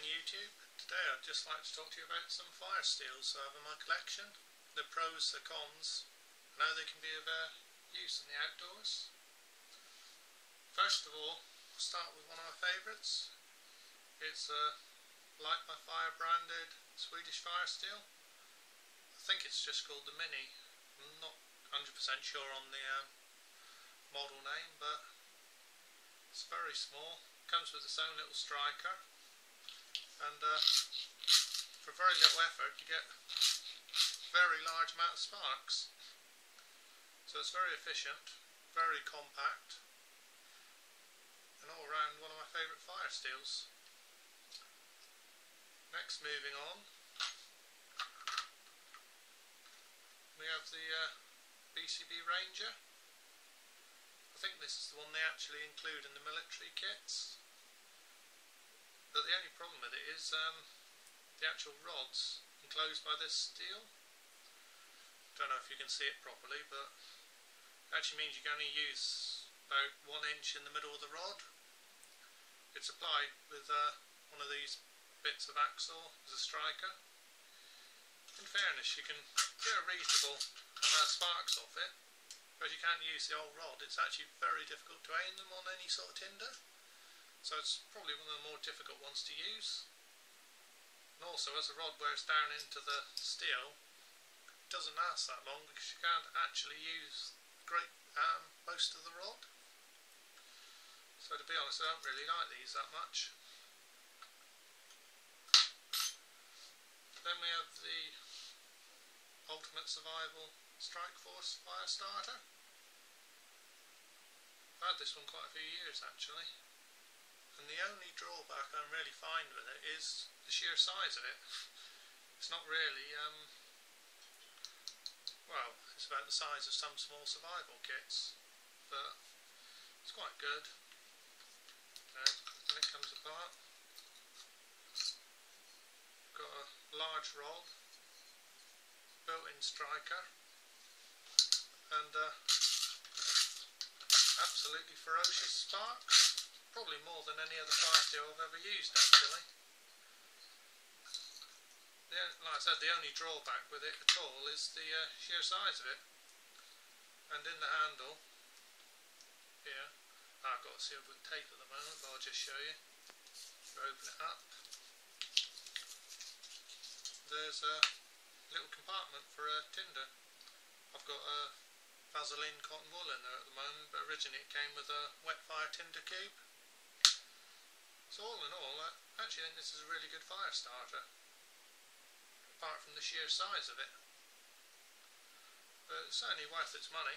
again, YouTube. Today I'd just like to talk to you about some fire steels I have in my collection, the pros, the cons, and how they can be of use in the outdoors. First of all, I'll start with one of my favourites. It's a Light by Fire branded Swedish fire steel. I think it's just called the Mini. I'm not 100% sure on the model name, but it's very small. Comes with its own little striker, and for very little effort you get very large amount of sparks. So it's very efficient, very compact, and all around one of my favourite fire steels. Next, moving on, we have the BCB Ranger. I think this is the one they actually include in the military kits. But the only problem with it is the actual rods enclosed by this steel. Don't know if you can see it properly, but it actually means you can only use about 1 inch in the middle of the rod. It's applied with one of these bits of axle as a striker. In fairness, you can get a reasonable amount of sparks off it, but you can't use the whole rod. It's actually very difficult to aim them on any sort of tinder. So it's probably one of the more difficult ones to use. And also, as the rod wears down into the steel, it doesn't last that long because you can't actually use most of the rod. So to be honest, I don't really like these that much. Then we have the Ultimate Survival Strike Force Fire Starter. I've had this one quite a few years actually. And the only drawback I'm really find with it is the sheer size of it. It's not really, well, it's about the size of some small survival kits, but it's quite good. When it comes apart, got a large rod, built-in striker, and absolutely ferocious sparks. Probably more than any other fire steel I've ever used actually. Like I said, the only drawback with it at all is the sheer size of it. And in the handle here, I've got it sealed with tape at the moment, but I'll just show you. Open it up. There's a little compartment for a tinder. I've got a Vaseline cotton wool in there at the moment, but originally it came with a wet fire tinder cube. So all in all, I actually think this is a really good fire starter, apart from the sheer size of it. But it's certainly worth its money.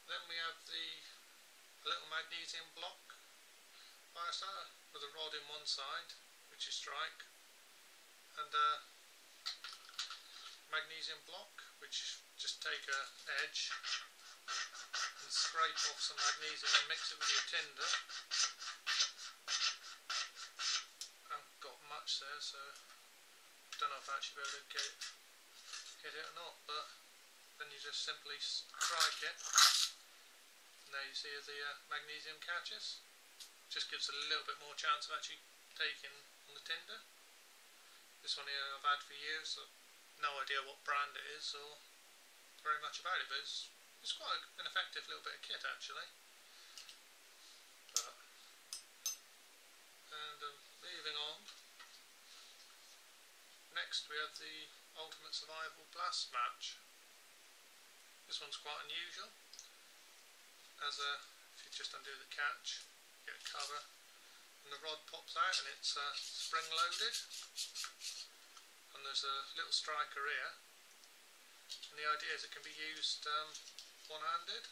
Then we have the little magnesium block fire starter with a rod in one side, which is strike, and a magnesium block, which just take an edge and scrape off some magnesium and mix it with your tinder. I haven't got much there, so I don't know if I actually be able to hit it or not, but then you just simply strike it, and there you see the magnesium catches. Just gives a little bit more chance of actually taking on the tinder. This one here I've had for years, so no idea what brand it is or very much about it, but it's quite an effective little bit of kit actually. Moving on, next we have the Ultimate Survival Blast Match. This one's quite unusual, as if you just undo the catch, you get a cover, and the rod pops out and it's spring loaded, and there's a little striker here, and the idea is it can be used one-handed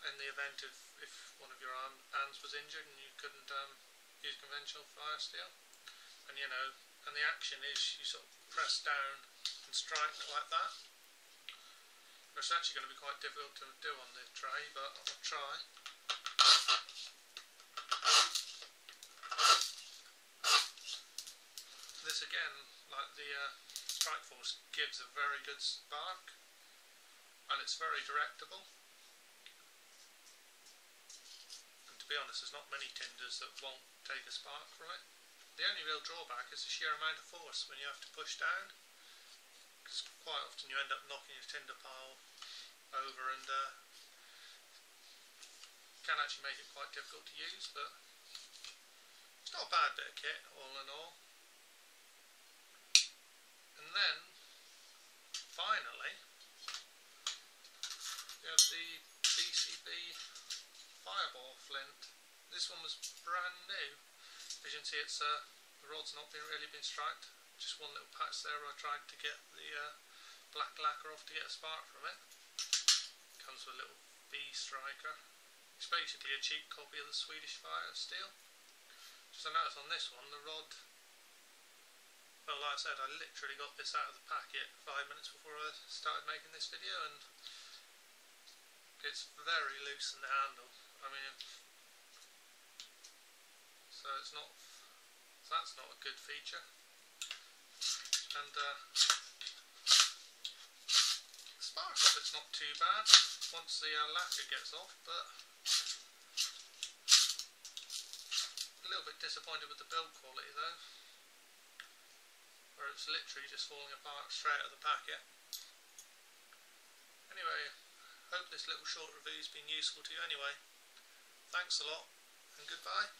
in the event of if one of your hands was injured and you couldn't use conventional fire steel. And and the action is you sort of press down and strike like that. It's actually going to be quite difficult to do on the tray, but I'll try. This again, like the Strike Force, gives a very good spark, and it's very directable. And to be honest, there's not many tinders that won't take a spark from it. The only real drawback is the sheer amount of force when you have to push down, because quite often you end up knocking your tinder pile over, and can actually make it quite difficult to use, but it's not a bad bit of kit all in all. And then finally we have the BCB Fireball flint. This one was brand new. As you can see, it's the rod's not really been striked. Just one little patch there where I tried to get the black lacquer off to get a spark from it. Comes with a little V striker. It's basically a cheap copy of the Swedish Fire Steel. Just I noticed on this one, the rod, well, like I said, I literally got this out of the packet 5 minutes before I started making this video, and it's very loose in the handle. I mean, so it's not, that's not a good feature. And the spark off it's not too bad once the lacquer gets off, but a little bit disappointed with the build quality though, where it's literally just falling apart straight out of the packet. Anyway, hope this little short review's been useful to you anyway. Thanks a lot, and goodbye.